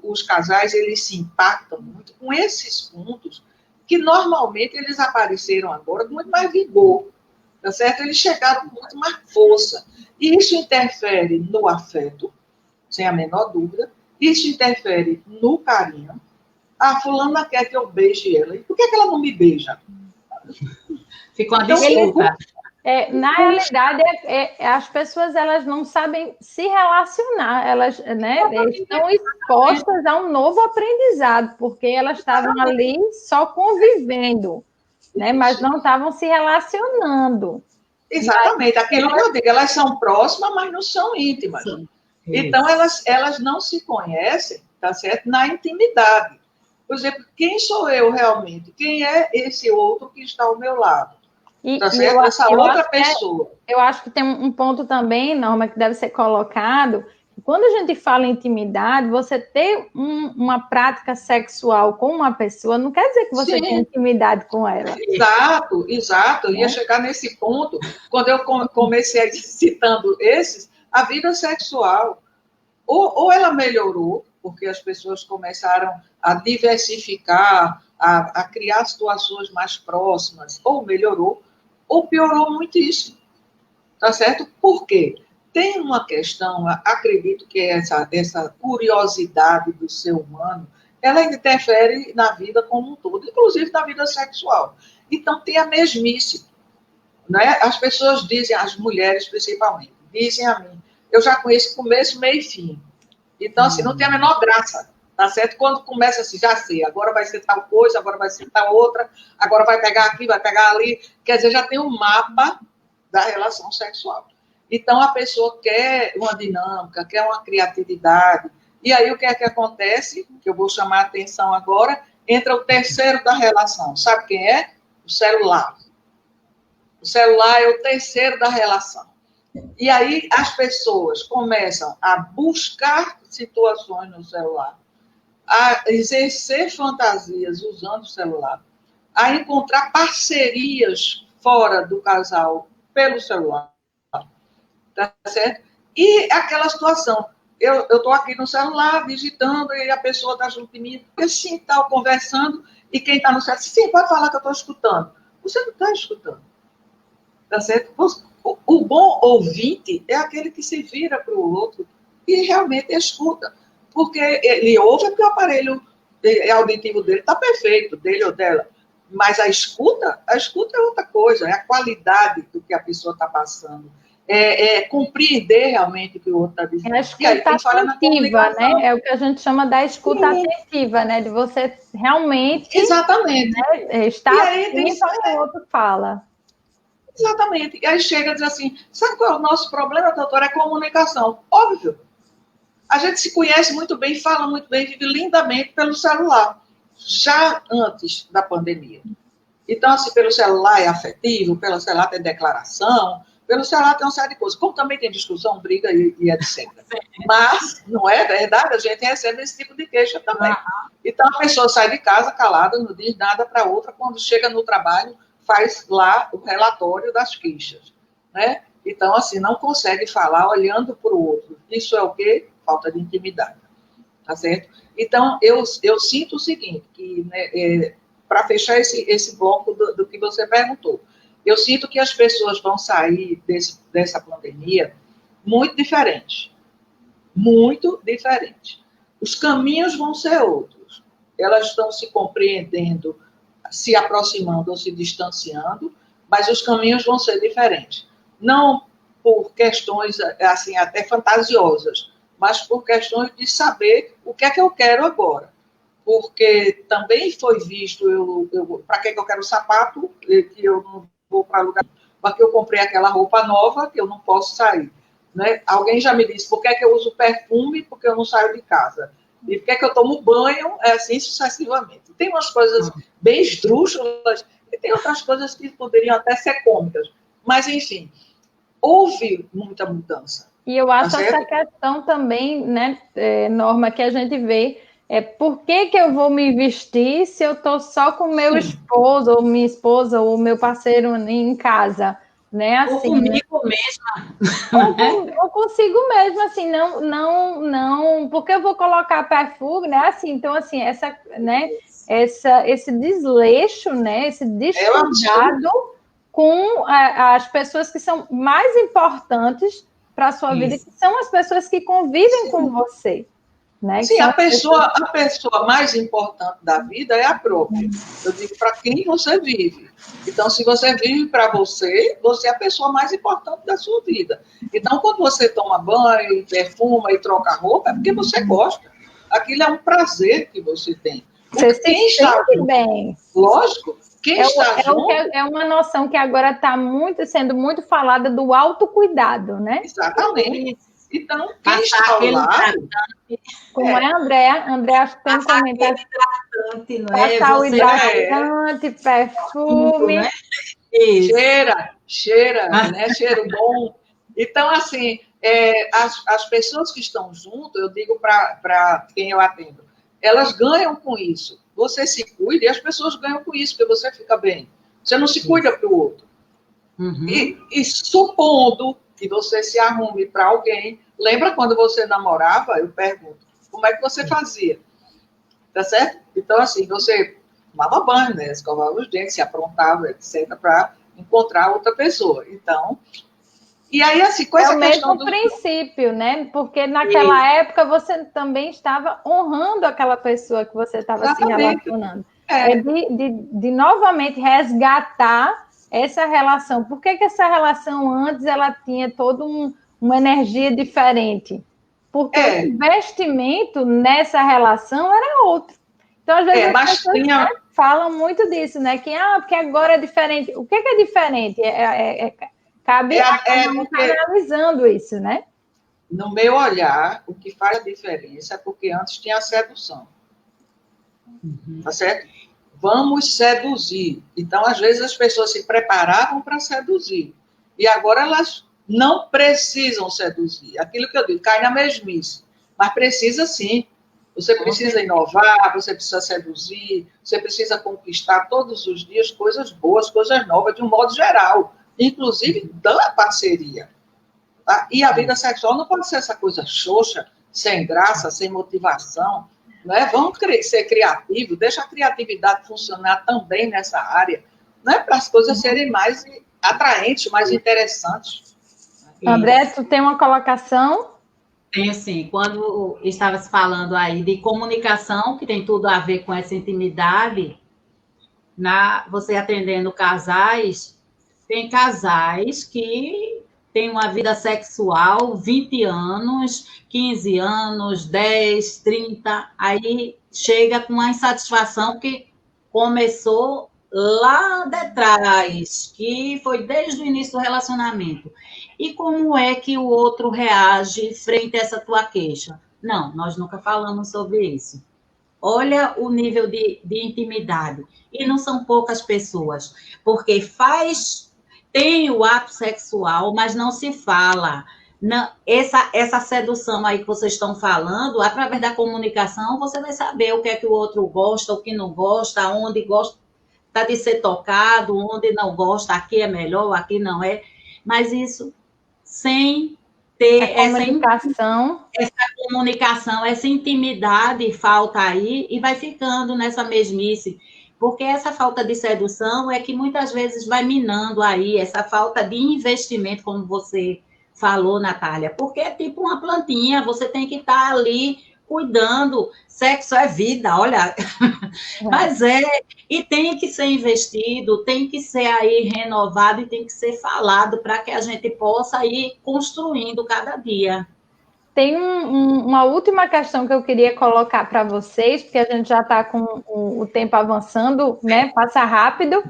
os casais, eles se impactam muito com esses pontos que, normalmente, eles apareceram agora com muito mais vigor, tá certo? Eles chegaram com muito mais força. E isso interfere no afeto, sem a menor dúvida. Isso interfere no carinho. Ah, fulana quer que eu beije ela. E por que ela não me beija? Ficou uma desculpa. Na realidade, as pessoas elas não sabem se relacionar. Elas estão expostas a um novo aprendizado, porque elas estavam ali só convivendo, né, mas não estavam se relacionando. Exatamente. Aquilo que eu digo, elas são próximas, mas não são íntimas. Sim. Então, elas não se conhecem, tá certo? Na intimidade. Por exemplo, quem sou eu realmente? Quem é esse outro que está ao meu lado? Tá certo? Essa outra pessoa. Eu acho que tem um ponto também, Norma, que deve ser colocado. Quando a gente fala em intimidade, você ter uma prática sexual com uma pessoa não quer dizer que você tem intimidade com ela. Exato. Eu ia chegar nesse ponto. Quando eu comecei citando esses, a vida sexual, ou ela melhorou, porque as pessoas começaram a diversificar, a criar situações mais próximas, ou melhorou, ou piorou muitíssimo. Tá certo? Por quê? Tem uma questão, acredito que essa curiosidade do ser humano, ela interfere na vida como um todo, inclusive na vida sexual. Então, tem a mesmice. Né? As pessoas dizem, as mulheres principalmente, dizem a mim, eu já conheço começo, meio e fim. Então, assim, não tem a menor graça, tá certo? Quando começa assim, já sei, agora vai ser tal coisa, agora vai ser tal outra, agora vai pegar aqui, vai pegar ali. Quer dizer, já tem um mapa da relação sexual. Então, a pessoa quer uma dinâmica, quer uma criatividade. E aí o que é que acontece? Que eu vou chamar a atenção agora, entra o terceiro da relação. Sabe quem é? O celular. O celular é o terceiro da relação. E aí as pessoas começam a buscar situações no celular, a exercer fantasias usando o celular, a encontrar parcerias fora do casal pelo celular, tá certo? E aquela situação, eu estou aqui no celular, digitando, e a pessoa está junto de mim, assim, tal, conversando, e quem está no celular, sim, pode falar que eu estou escutando. Você não está escutando, tá certo? O bom ouvinte é aquele que se vira para o outro e realmente escuta, porque ele ouve porque o aparelho auditivo dele está perfeito, dele ou dela, mas a escuta é outra coisa, é a qualidade do que a pessoa está passando, compreender realmente o que o outro está dizendo. É a escuta atentiva, né? É o que a gente chama da escuta atentiva, né? De você realmente... Exatamente. Né, estar atento ao que o outro fala. Exatamente. E aí chega e diz assim, sabe qual é o nosso problema, doutora? É comunicação. Óbvio. A gente se conhece muito bem, fala muito bem, vive lindamente pelo celular, já antes da pandemia. Então, assim, pelo celular é afetivo, pelo celular tem declaração, pelo celular tem uma série de coisas. Como também tem discussão, briga e etc. Mas, não é verdade? A gente recebe esse tipo de queixa também. Então, a pessoa sai de casa calada, não diz nada para outra, quando chega no trabalho, faz lá o relatório das queixas, né? Então, assim, não consegue falar olhando para o outro. Isso é o quê? Falta de intimidade, tá certo? Então, eu sinto o seguinte, que, né, para fechar esse bloco do que você perguntou, eu sinto que as pessoas vão sair dessa pandemia muito diferentes. Muito diferentes. Os caminhos vão ser outros. Elas estão se compreendendo, se aproximando ou se distanciando, mas os caminhos vão ser diferentes. Não por questões, assim, até fantasiosas, mas por questões de saber o que é que eu quero agora. Porque também foi visto, para que eu quero sapato, que eu não vou para lugar, porque eu comprei aquela roupa nova, que eu não posso sair. Né? Alguém já me disse, por que é que eu uso perfume? Porque eu não saio de casa. E por que é que eu tomo banho? É assim sucessivamente. Tem umas coisas bem esdrúxulas, e tem outras coisas que poderiam até ser cômicas. Mas, enfim, houve muita mudança. E eu acho essa questão também, né, Norma, que a gente vê, por que eu vou me vestir se eu estou só com meu esposo, ou minha esposa, ou meu parceiro em casa, né? Assim, ou comigo mesma. Ou consigo mesmo, assim, não, porque eu vou colocar perfume, né? Assim, então, assim, esse desleixo, né? Esse descuidado com as pessoas que são mais importantes para a sua vida, que são as pessoas que convivem com você. Né? Sim, a pessoa mais importante da vida é a própria. Eu digo para quem você vive. Então, se você vive para você, você é a pessoa mais importante da sua vida. Então, quando você toma banho, perfuma e troca roupa, é porque você gosta. Aquilo é um prazer que você tem. Você se sente bem. Lógico. Quem está junto... É uma noção que agora está sendo muito falada do autocuidado, né? Exatamente. Então, quem está ao lado... Como é, Andréa? Andréa, acho que tem um comentário. Hidratante, não é? Passar o hidratante, perfume. Né? Cheira, né? Cheiro bom. Então, assim, as pessoas que estão junto, eu digo para quem eu atendo, elas ganham com isso. Você se cuida e as pessoas ganham com isso, porque você fica bem. Você não se cuida para o outro. Uhum. E supondo que você se arrume para alguém, lembra quando você namorava? Eu pergunto, como é que você fazia? Tá certo? Então, assim, você tomava banho, né? Escovava os dentes, se aprontava, etc., para encontrar outra pessoa. Então, e aí, assim, com essa questão do... É o mesmo princípio, né? Porque naquela época você também estava honrando aquela pessoa que você estava se relacionando. De novamente resgatar essa relação. Por que essa relação antes ela tinha toda uma energia diferente? Porque o investimento nessa relação era outro. Então, às vezes, as pessoas falam muito disso, né? Que, porque agora é diferente. O que é diferente? Cabe analisando isso, né? no meu olhar, o que faz a diferença é porque antes tinha a sedução. Tá certo? Vamos seduzir. Então, às vezes, as pessoas se preparavam para seduzir. E agora elas não precisam seduzir. Aquilo que eu digo, cai na mesmice. Mas precisa sim. Você precisa inovar, você precisa seduzir, você precisa conquistar todos os dias coisas boas, coisas novas, de um modo geral. Inclusive da parceria. Tá? E a vida sexual não pode ser essa coisa xoxa, sem graça, sem motivação. Né? Vamos ser criativos, deixa a criatividade funcionar também nessa área, né? Para as coisas serem mais atraentes, mais interessantes. André, tu tem uma colocação? Tem, sim. Quando estavas falando aí de comunicação, que tem tudo a ver com essa intimidade, você atendendo casais, tem casais que têm uma vida sexual 20 anos, 15 anos, 10, 30, aí chega com uma insatisfação que começou lá de trás, que foi desde o início do relacionamento. E como é que o outro reage frente a essa tua queixa? Não, nós nunca falamos sobre isso. Olha o nível de intimidade. E não são poucas pessoas, porque tem o ato sexual, mas não se fala. Não, essa sedução aí que vocês estão falando, através da comunicação, você vai saber o que é que o outro gosta, o que não gosta, onde gosta de ser tocado, onde não gosta, aqui é melhor, aqui não é. Mas isso sem ter essa comunicação, essa intimidade falta aí e vai ficando nessa mesmice. Porque essa falta de sedução é que muitas vezes vai minando aí, essa falta de investimento, como você falou, Natália. Porque é tipo uma plantinha, você tem que estar ali cuidando. Sexo é vida, olha. Mas e tem que ser investido, tem que ser aí renovado e tem que ser falado para que a gente possa ir construindo cada dia. Tem uma última questão que eu queria colocar para vocês, porque a gente já está com o tempo avançando, né? Passa rápido.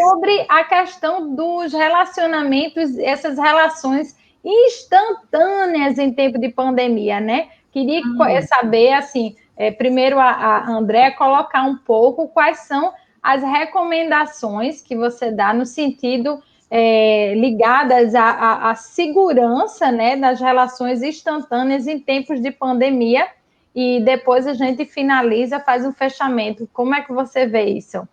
Sobre a questão dos relacionamentos, essas relações instantâneas em tempo de pandemia, né? Queria saber, assim, primeiro a André colocar um pouco quais são as recomendações que você dá no sentido ligadas à segurança, né, das relações instantâneas em tempos de pandemia, e depois a gente finaliza, faz um fechamento. Como é que você vê isso?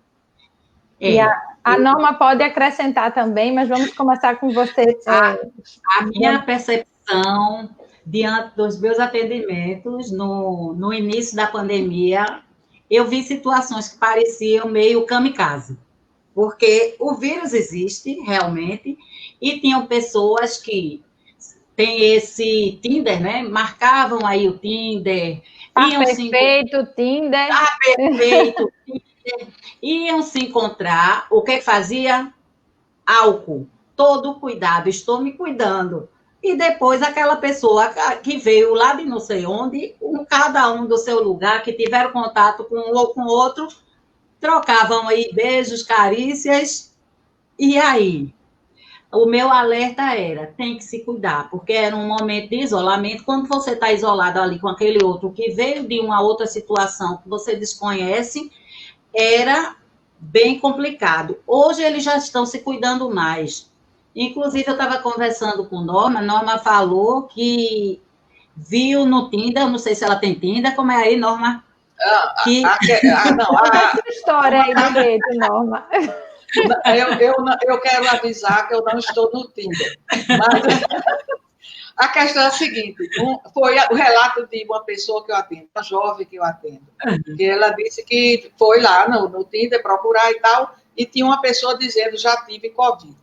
E a Norma pode acrescentar também, mas vamos começar com você. A minha percepção diante dos meus atendimentos no início da pandemia, eu vi situações que pareciam meio kamikaze. Porque o vírus existe, realmente, e tinham pessoas que têm esse Tinder, né? Marcavam aí o Tinder. Perfeito, Tinder. Perfeito, Tinder. Iam se encontrar, o que fazia? Álcool. Todo cuidado, estou me cuidando. E depois aquela pessoa que veio lá de não sei onde, cada um do seu lugar, que tiveram contato com um ou com outro, trocavam aí beijos, carícias, e aí? O meu alerta era, tem que se cuidar, porque era um momento de isolamento. Quando você está isolado ali com aquele outro que veio de uma outra situação que você desconhece, era bem complicado. Hoje eles já estão se cuidando mais. Inclusive, eu estava conversando com Norma falou que viu no Tinder, não sei se ela tem Tinder, como é aí, Norma? Essa história aí do jeito, Norma. Eu quero avisar que eu não estou no Tinder. Mas a questão é a seguinte: foi o relato de uma pessoa que eu atendo, uma jovem que eu atendo, que ela disse que foi lá no Tinder procurar e tal, e tinha uma pessoa dizendo já tive Covid.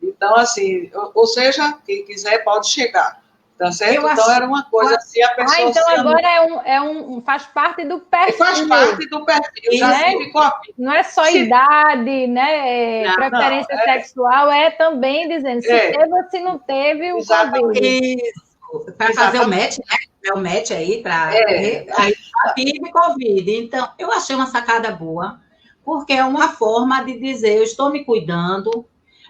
Então, assim, ou seja, quem quiser pode chegar. Tá certo? Então, era uma coisa assim, a pessoa... então agora faz parte do perfil. Faz parte do perfil, já tive Covid. Não é só idade, né? Preferência sexual, também dizendo se teve ou se não teve o Covid. Isso, para fazer o match, né? O match aí, aí já tive Covid. Então, eu achei uma sacada boa, porque é uma forma de dizer, eu estou me cuidando,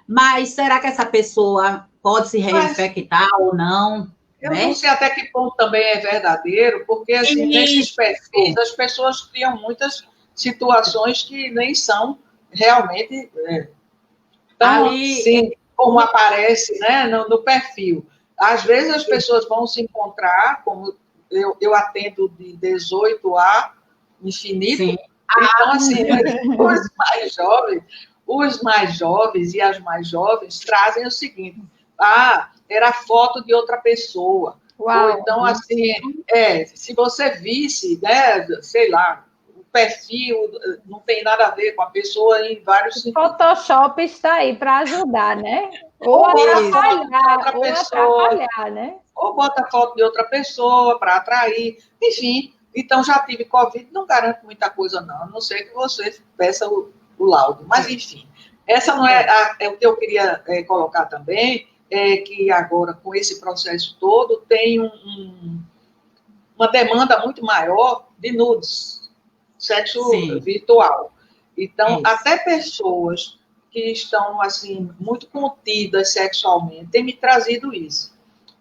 mas será que essa pessoa pode se reinfectar ou não? Eu não sei até que ponto também é verdadeiro, porque assim, nesses perfis as pessoas criam muitas situações que nem são realmente tão assim como aparece, né, no perfil. Às vezes as pessoas vão se encontrar, como eu atendo de 18 a infinito, sim. Então, assim, os mais jovens e as mais jovens trazem o seguinte: era foto de outra pessoa. Uau. Ou então, assim, se você visse, né, sei lá, o perfil não tem nada a ver com a pessoa em vários sentidos. Photoshop está aí para ajudar, né? Ou atrapalhar, né? Ou bota foto de outra pessoa para atrair, enfim. Então, já tive Covid, não garanto muita coisa, não. A não ser que você peça o laudo. Mas, enfim, essa não é o que eu queria colocar também, é que agora, com esse processo todo, tem uma demanda muito maior de nudes, sexo virtual. Então, até pessoas que estão, assim, muito contidas sexualmente têm me trazido isso.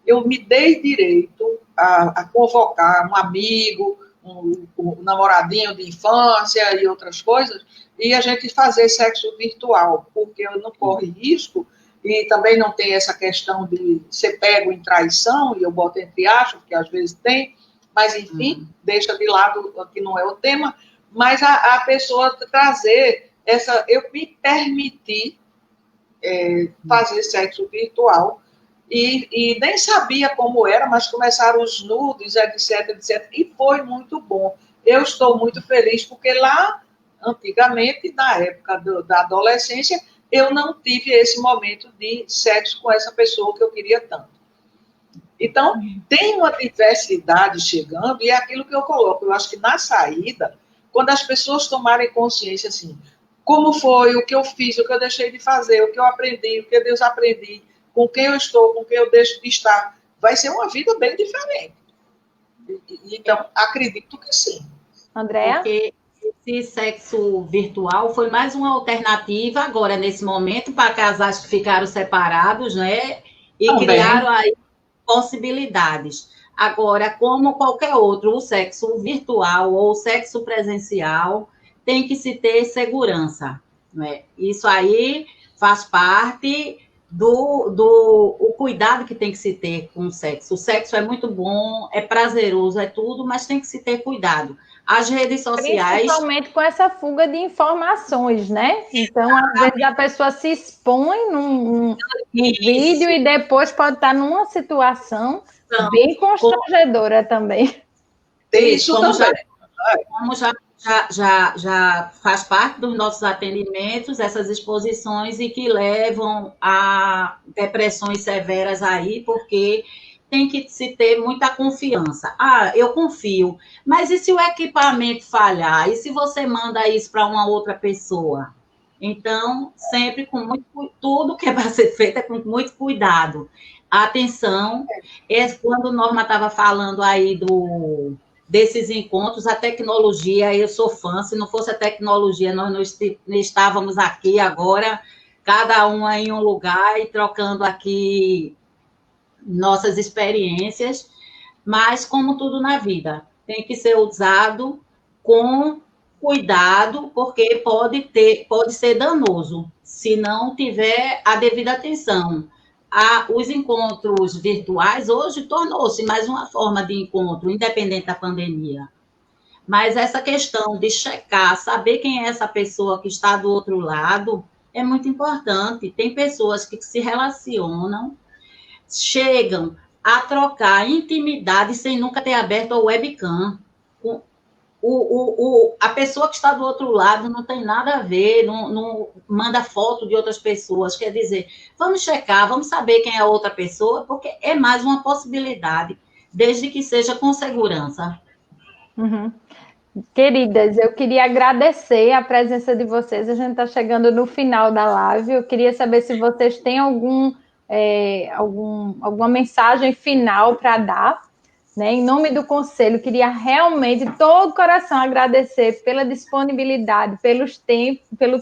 Eu me dei direito a convocar um amigo, um namoradinho de infância e outras coisas, e a gente fazer sexo virtual, porque não corre risco, e também não tem essa questão de ser pego em traição, e eu boto entre aspas, porque às vezes tem, mas enfim, deixa de lado que não é o tema, mas a pessoa trazer essa... Eu me permiti fazer sexo virtual, e nem sabia como era, mas começaram os nudes, etc, etc, e foi muito bom. Eu estou muito feliz, porque lá, antigamente, na época da adolescência, eu não tive esse momento de sexo com essa pessoa que eu queria tanto. Então, tem uma diversidade chegando, e é aquilo que eu coloco. Eu acho que na saída, quando as pessoas tomarem consciência, assim, como foi, o que eu fiz, o que eu deixei de fazer, o que eu aprendi, o que eu desaprendi, com quem eu estou, com quem eu deixo de estar, vai ser uma vida bem diferente. Então, acredito que sim. Andréa? Porque esse sexo virtual foi mais uma alternativa agora, nesse momento, para casais que ficaram separados, né? E também criaram aí possibilidades. Agora, como qualquer outro, o sexo virtual ou o sexo presencial tem que se ter segurança, né? Isso aí faz parte o cuidado que tem que se ter com o sexo. O sexo é muito bom, é prazeroso, é tudo, mas tem que se ter cuidado. As redes sociais... Principalmente com essa fuga de informações, né? Então, às vezes, a pessoa se expõe num vídeo e depois pode estar numa situação bem constrangedora também. Isso também. Como já faz parte dos nossos atendimentos, essas exposições, e que levam a depressões severas aí, porque tem que se ter muita confiança. Eu confio, mas e se o equipamento falhar? E se você manda isso para uma outra pessoa? Então, sempre com tudo que é para ser feito é com muito cuidado. Atenção, quando a Norma estava falando aí desses encontros, a tecnologia, eu sou fã, se não fosse a tecnologia, nós não estávamos aqui agora, cada um em um lugar e trocando aqui nossas experiências, mas como tudo na vida, tem que ser usado com cuidado, porque pode ser danoso, se não tiver a devida atenção. Os encontros virtuais hoje tornou-se mais uma forma de encontro, independente da pandemia. Mas essa questão de checar, saber quem é essa pessoa que está do outro lado, é muito importante. Tem pessoas que se relacionam, chegam a trocar intimidade sem nunca ter aberto a webcam. A pessoa que está do outro lado não tem nada a ver, não manda foto de outras pessoas. Quer dizer, vamos checar, vamos saber quem é a outra pessoa, porque é mais uma possibilidade, desde que seja com segurança. Uhum. Queridas, eu queria agradecer a presença de vocês. A gente está chegando no final da live. Eu queria saber se vocês têm alguma mensagem final para dar. Né? Em nome do Conselho, queria realmente, de todo o coração, agradecer pela disponibilidade, pelo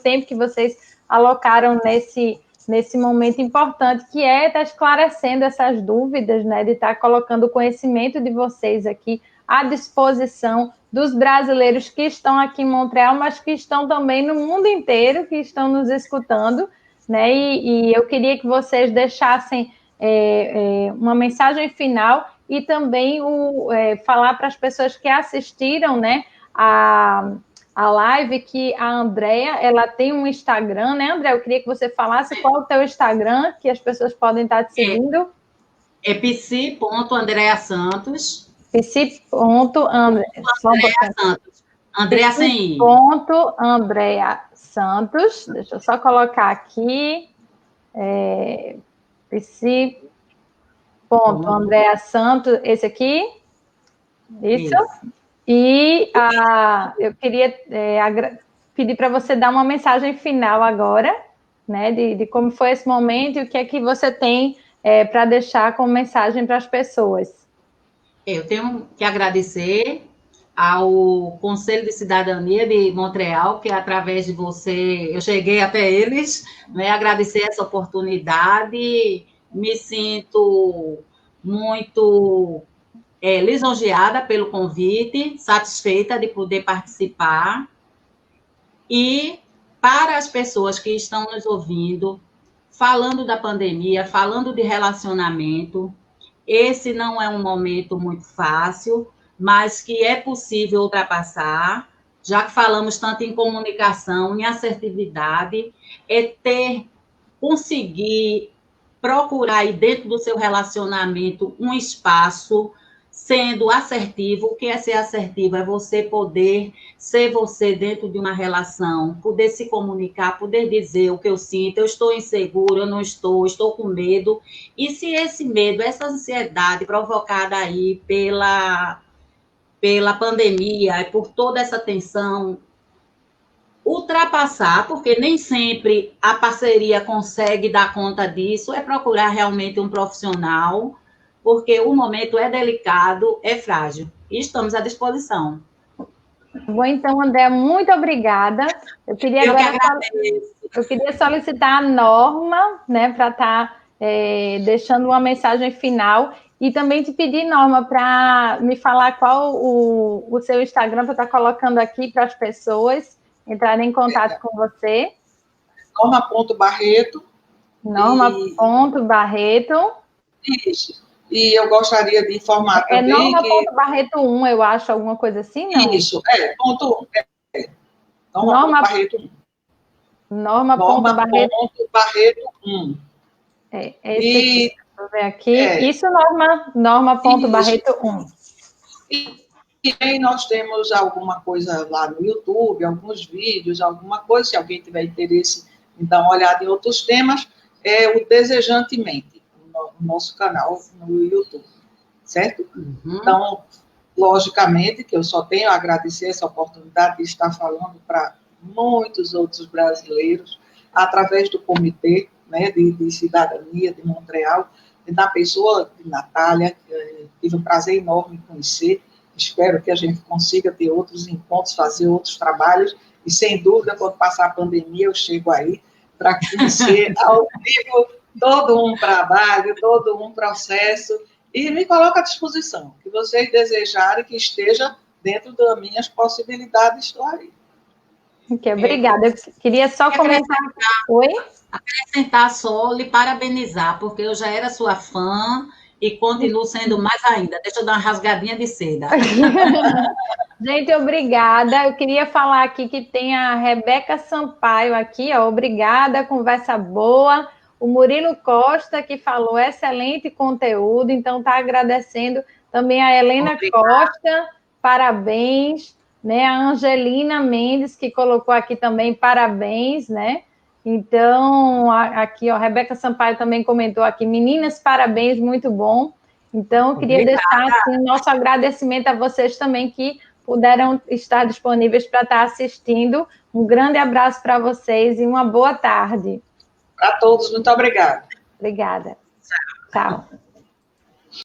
tempo que vocês alocaram nesse nesse momento importante, que é estar esclarecendo essas dúvidas, né, de estar colocando o conhecimento de vocês aqui à disposição dos brasileiros que estão aqui em Montreal, mas que estão também no mundo inteiro, que estão nos escutando, né, e eu queria que vocês deixassem uma mensagem final e também falar para as pessoas que assistiram, né, a live, que a Andréa, ela tem um Instagram, né, Andréa? Eu queria que você falasse qual é o teu Instagram, que as pessoas podem estar te seguindo. É psi.Andréa Santos. Psi.Andréa Santos. Andréa sem I. Andréa Santos. Deixa eu só colocar aqui. Psi.Andréa Santos. Esse aqui? Isso. E eu queria pedir para você dar uma mensagem final agora, né, de como foi esse momento e o que é que você tem para deixar como mensagem para as pessoas. Eu tenho que agradecer ao Conselho de Cidadania de Montreal, que através de você eu cheguei até eles, né, agradecer essa oportunidade, me sinto muito lisonjeada pelo convite, satisfeita de poder participar. E para as pessoas que estão nos ouvindo, falando da pandemia, falando de relacionamento, esse não é um momento muito fácil, mas que é possível ultrapassar, já que falamos tanto em comunicação, em assertividade, conseguir procurar aí dentro do seu relacionamento um espaço sendo assertivo. O que é ser assertivo? É você poder ser você dentro de uma relação, poder se comunicar, poder dizer o que eu sinto, eu estou inseguro, eu não estou com medo. E se esse medo, essa ansiedade provocada aí pela pandemia e por toda essa tensão, ultrapassar, porque nem sempre a parceria consegue dar conta disso, é procurar realmente um profissional, porque o momento é delicado, é frágil. E estamos à disposição. Bom, então, André, muito obrigada. Eu queria solicitar a Norma, né, para estar deixando uma mensagem final, e também te pedir, Norma, para me falar qual o seu Instagram, para estar colocando aqui para as pessoas entrarem em contato com você. Norma.Barreto. Norma.Barreto. Isso. E eu gostaria de informar também Norma.Barreto 1, eu acho, alguma coisa assim, não? Isso, ponto 1. Norma.Barreto 1. Norma.Barreto 1. Esse aqui, deixa eu ver aqui. Isso, Norma.Barreto 1. E aí nós temos alguma coisa lá no YouTube, alguns vídeos, alguma coisa, se alguém tiver interesse em dar uma olhada em outros temas, é o Desejantemente, o nosso canal no YouTube, certo? Uhum. Então, logicamente, que eu só tenho a agradecer essa oportunidade de estar falando para muitos outros brasileiros, através do Comitê, né, de Cidadania de Montreal, e da pessoa de Natália, que tive um prazer enorme em conhecer. Espero que a gente consiga ter outros encontros, fazer outros trabalhos, e sem dúvida, quando passar a pandemia, eu chego aí para conhecer ao vivo todo um trabalho, todo um processo, e me coloco à disposição. Que vocês desejarem que esteja dentro das minhas possibilidades, estou aí. Okay, obrigada. Eu queria só comentar. Oi? Acrescentar só, lhe parabenizar, porque eu já era sua fã e continuo sendo mais ainda. Deixa eu dar uma rasgadinha de seda. Gente, obrigada. Eu queria falar aqui que tem a Rebeca Sampaio aqui, ó. Obrigada, conversa boa. O Murilo Costa, que falou excelente conteúdo, então está agradecendo. Também a Helena Costa, parabéns. Né? A Angelina Mendes, que colocou aqui também parabéns, né? Então, aqui, ó, Rebeca Sampaio também comentou aqui, meninas, parabéns, muito bom. Então, eu queria deixar assim, nosso agradecimento a vocês também que puderam estar disponíveis para estar assistindo. Um grande abraço para vocês e uma boa tarde. Para todos, muito obrigada. Obrigada. Tchau.